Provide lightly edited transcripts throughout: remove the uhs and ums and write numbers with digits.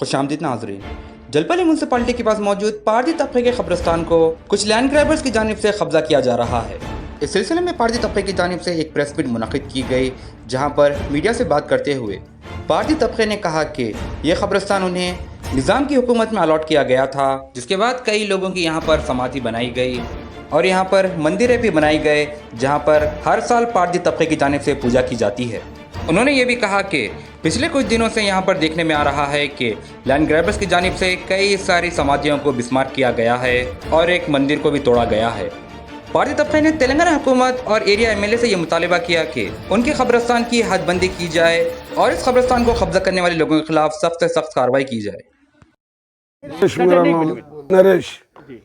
खुशामदीद नाजरीन। जलपली म्यूनसिपालिटी के पास मौजूद पारदी तबके के कब्रिस्तान को कुछ लैंड ग्रैबर्स की जानिब से कब्जा किया जा रहा है। इस सिलसिले में पारदी तबके की जानिब से एक प्रेस मीट मुनक़िद की गई, जहां पर मीडिया से बात करते हुए पारदी तबके ने कहा कि यह कब्रिस्तान उन्हें निज़ाम की हुकूमत में अलॉट किया गया था, जिसके बाद कई लोगों की यहाँ पर समाधि बनाई गई और यहाँ पर मंदिरें भी बनाई गए, जहाँ पर हर साल पारदी तबके की जानिब से पूजा की जाती है। उन्होंने ये भी कहा कि पिछले कुछ दिनों से यहाँ पर देखने में आ रहा है कि लैंड ग्रैबर्स की जानिब से कई सारी समाधियों को बिस्मार किया गया है और एक मंदिर को भी तोड़ा गया है। पारदी तबके ने तेलंगाना हुकूमत और एरिया एमएलए से यह मुतालिबा किया कि उनके कब्रिस्तान की हदबंदी की जाए और इस कब्रिस्तान को कब्जा करने वाले लोगों के खिलाफ सख्त से सख्त कार्रवाई की जाए। मेरा नाम नरेश,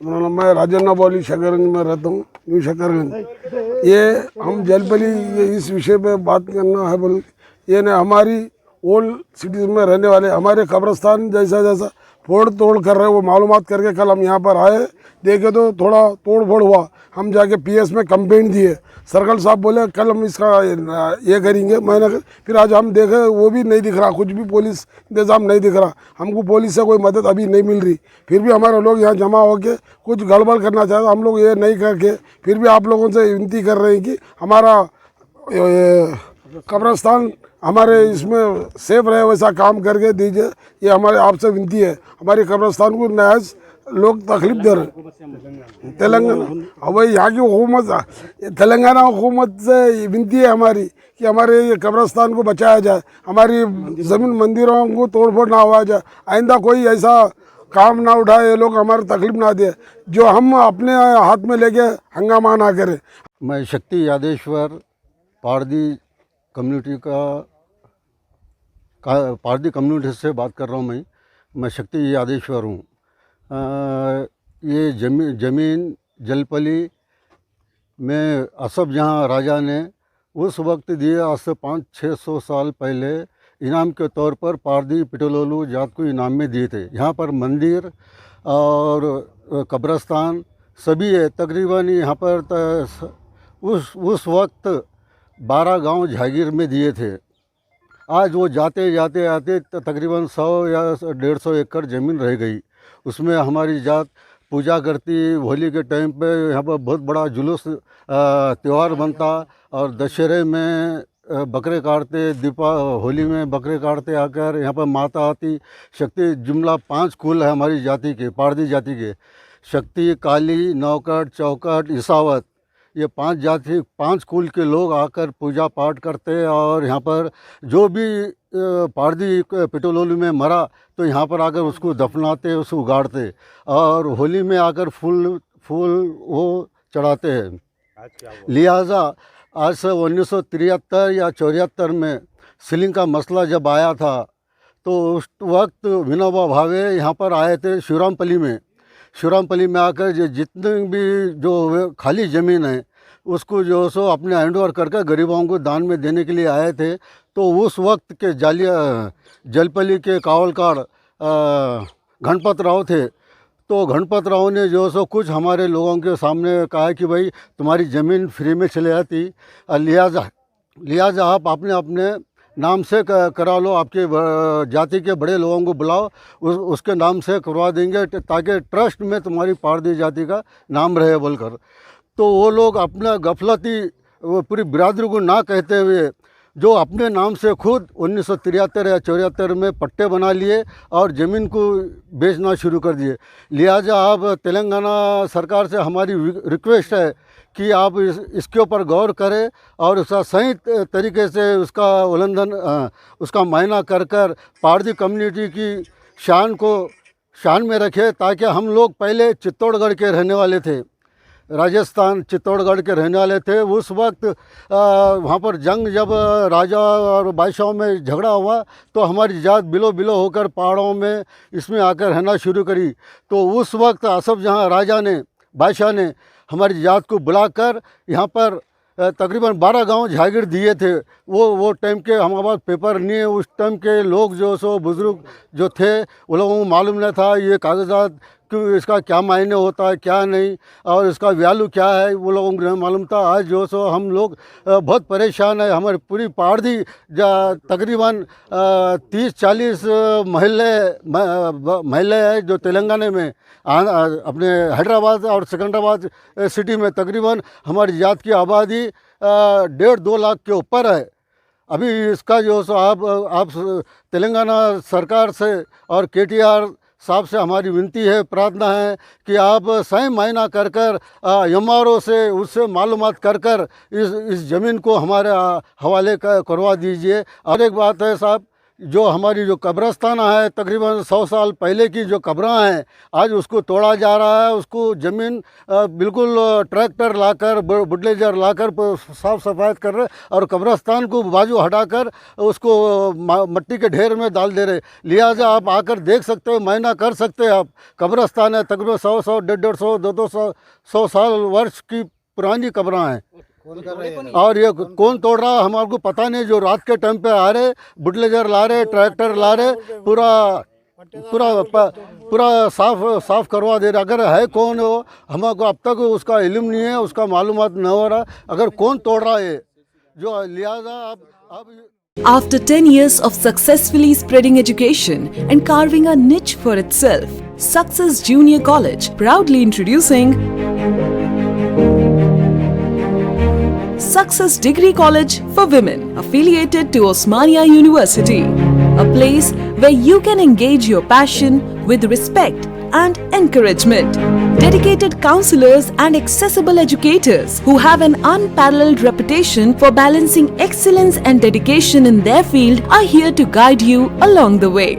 मैं राजन्ना बौली शकरगंज में रहता हूँ, न्यू शकरगंज। ये हम जलपली इस विषय पे बात करना है बोल, ये न हमारी ओल्ड सिटीज़ में रहने वाले हमारे कब्रिस्तान जैसा जैसा फोड़ तोड़ कर रहे, वो मालूमात करके कल हम यहाँ पर आए, देखे तो थोड़ा तोड़ फोड़ हुआ। हम जाके पीएस में कंप्लेंट दिए, सर्कल साहब बोले कल हम इसका ये करेंगे। मैंने फिर आज हम देखे वो भी नहीं दिख रहा, कुछ भी पुलिस इंतज़ाम नहीं दिख रहा, हमको पुलिस से कोई मदद अभी नहीं मिल रही। फिर भी हमारे लोग यहाँ जमा होकर कुछ गड़बड़ करना चाहते, हम लोग ये नहीं करके फिर भी आप लोगों से विनती कर रहे हैं कि हमारा कब्रिस्तान हमारे इसमें सेफ रहे, वैसा काम करके दीजिए। ये हमारे आपसे विनती है। हमारी कब्रिस्तान को नयाज लोग तकलीफ दे रहे तेलंगाना, और वही यहाँ की हुकूमत तेलंगाना हुकूमत से विनती है हमारी कि हमारे ये कब्रिस्तान को बचाया जाए, हमारी ज़मीन मंदिरों को तोड़ फोड़ ना हुआ जाए, आइंदा कोई ऐसा काम ना उठाए, ये लोग हमारे तकलीफ ना दे, जो हम अपने हाथ में लेके हंगामा ना करें। मैं शक्ति यादेश्वर पारदी कम्युनिटी पारदी कम्युनिटी से बात कर रहा हूँ। मैं शक्ति यादेश्वर हूँ। ये ज़मीन जलपली में असफ जहाँ राजा ने उस वक्त दिए, आज से 500-600 साल पहले इनाम के तौर पर पारदी पिटोलोलू जात को इनाम में दिए थे। यहाँ पर मंदिर और कब्रिस्तान सभी है। तकरीबन यहाँ पर उस वक्त 12 गांव जागीर में दिए थे। आज वो जाते जाते आते तकरीबन 100 या 150 एकड़ ज़मीन रह गई। उसमें हमारी जात पूजा करती। होली के टाइम पे यहाँ पर बहुत बड़ा जुलूस त्यौहार बनता और दशहरे में बकरे काटते, होली में बकरे काटते आकर यहाँ पर माता आती। शक्ति जुमला 5 कुल है हमारी जाति के, पारदी जाति के, शक्ति, काली, नौकट, चौकट, ईसावत, ये 5 जाति 5 कुल के लोग आकर पूजा पाठ करते। और यहाँ पर जो भी पारदी पिटोलोलू में मरा तो यहाँ पर आकर उसको दफनाते, उसको गाड़ते और होली में आकर फूल वो चढ़ाते हैं। लिहाजा आज से 1973 या 74 में सीलिंग का मसला जब आया था तो उस वक्त विनोबा भावे यहाँ पर आए थे शिवरामपल्ली में आकर जितने भी जो खाली ज़मीन है उसको जो सो अपने हैंड ओवर करके गरीबों को दान में देने के लिए आए थे। तो उस वक्त के जलपली के कावलकार गणपत राव थे। तो गणपत राव ने जो सो कुछ हमारे लोगों के सामने कहा कि भाई तुम्हारी ज़मीन फ्री में चले जाती, लिहाजा आप अपने नाम से करा लो, आपके जाति के बड़े लोगों को बुलाओ, उसके नाम से करवा देंगे ताकि ट्रस्ट में तुम्हारी पारदी जाति का नाम रहे बोलकर। तो वो लोग अपना गफलती वो पूरी बिरादरी को ना कहते हुए जो अपने नाम से खुद 1973 या 74 में पट्टे बना लिए और ज़मीन को बेचना शुरू कर दिए। लिहाजा अब तेलंगाना सरकार से हमारी रिक्वेस्ट है कि आप इसके ऊपर गौर करें और उसका सही तरीके से उसका उल्लंघन उसका मायना कर पारदी कम्युनिटी की शान में रखें, ताकि हम लोग पहले चित्तौड़गढ़ के रहने वाले थे, राजस्थान चित्तौड़गढ़ के रहने वाले थे। उस वक्त वहाँ पर जंग जब राजा और बादशाहों में झगड़ा हुआ तो हमारी जात बिलो होकर पहाड़ों में इसमें आकर रहना शुरू करी। तो उस वक्त असफ जहाँ राजा ने, बादशाह ने हमारी जात को बुलाकर यहाँ पर तकरीबन 12 गांव जागीर दिए थे। वो टाइम के हमारे पास पेपर नहीं है। उस टाइम के लोग जो सो बुज़ुर्ग जो थे वो लोगों को मालूम नहीं था ये कागजात इसका क्या मायने होता है क्या नहीं और इसका वैल्यू क्या है वो लोगों को नहीं मालूम था। आज जो सो हम लोग बहुत परेशान है। हमारी पूरी पहाड़ी तकरीबन 30-40 महल्ले है जो तेलंगाना में अपने हैदराबाद और सिकंदराबाद सिटी में तकरीबन हमारी जात की आबादी 1.5-2 लाख के ऊपर है। अभी इसका जो सो आप तेलंगाना सरकार से और KTR साहब से हमारी विनती है, प्रार्थना है कि आप सही मायना कर MRO से उससे मालूमात कर इस ज़मीन को हमारे हवाले करवा दीजिए। और एक बात है साहब, जो हमारी जो कब्रस्तान है तकरीबन 100 साल पहले की जो कब्रां हैं आज उसको तोड़ा जा रहा है। उसको ज़मीन बिल्कुल ट्रैक्टर लाकर बुलडोजर लाकर साफ सफाई कर रहे और कब्रस्तान को बाजू हटाकर उसको मट्टी के ढेर में डाल दे रहे। लिहाजा आप आकर देख सकते हो, मायना कर सकते हैं आप। कब्रस्तान है तकरीबन 100, 150, 200 साल वर्ष की पुरानी कब्रां हैं। और ये कौन तोड़ रहा है हमारे को पता नहीं। जो रात के टाइम पे आ रहे बुलडोजर ला रहे, ट्रैक्टर ला रहे, पूरा साफ करवा दे रहे। अगर है कौन हो हमको अब तक उसका इल्म नहीं है, उसका मालूमात न हो रहा अगर कौन तोड़ रहा है जो। लिहाजा आप After 10 years of successfully spreading education and carving a niche for itself, Success Junior College proudly introducing Success Degree College for Women, affiliated to Osmania University, a place where you can engage your passion with respect and encouragement. Dedicated counselors and accessible educators who have an unparalleled reputation for balancing excellence and dedication in their field are here to guide you along the way.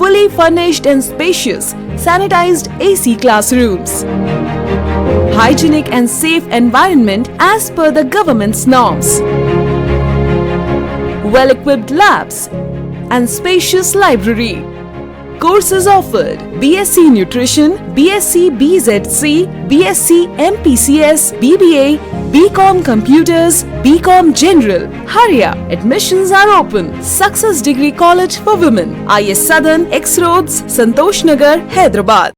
Fully furnished and spacious, sanitized AC classrooms, hygienic and safe environment as per the government's norms, well-equipped labs and spacious library. Courses offered: BSc Nutrition, BSc BZC, BSc MPCS, BBA, BCom Computers, BCom General. Hurry up! Admissions are open. Success Degree College for Women, IS Southern, X Roads, Santosh Nagar, Hyderabad.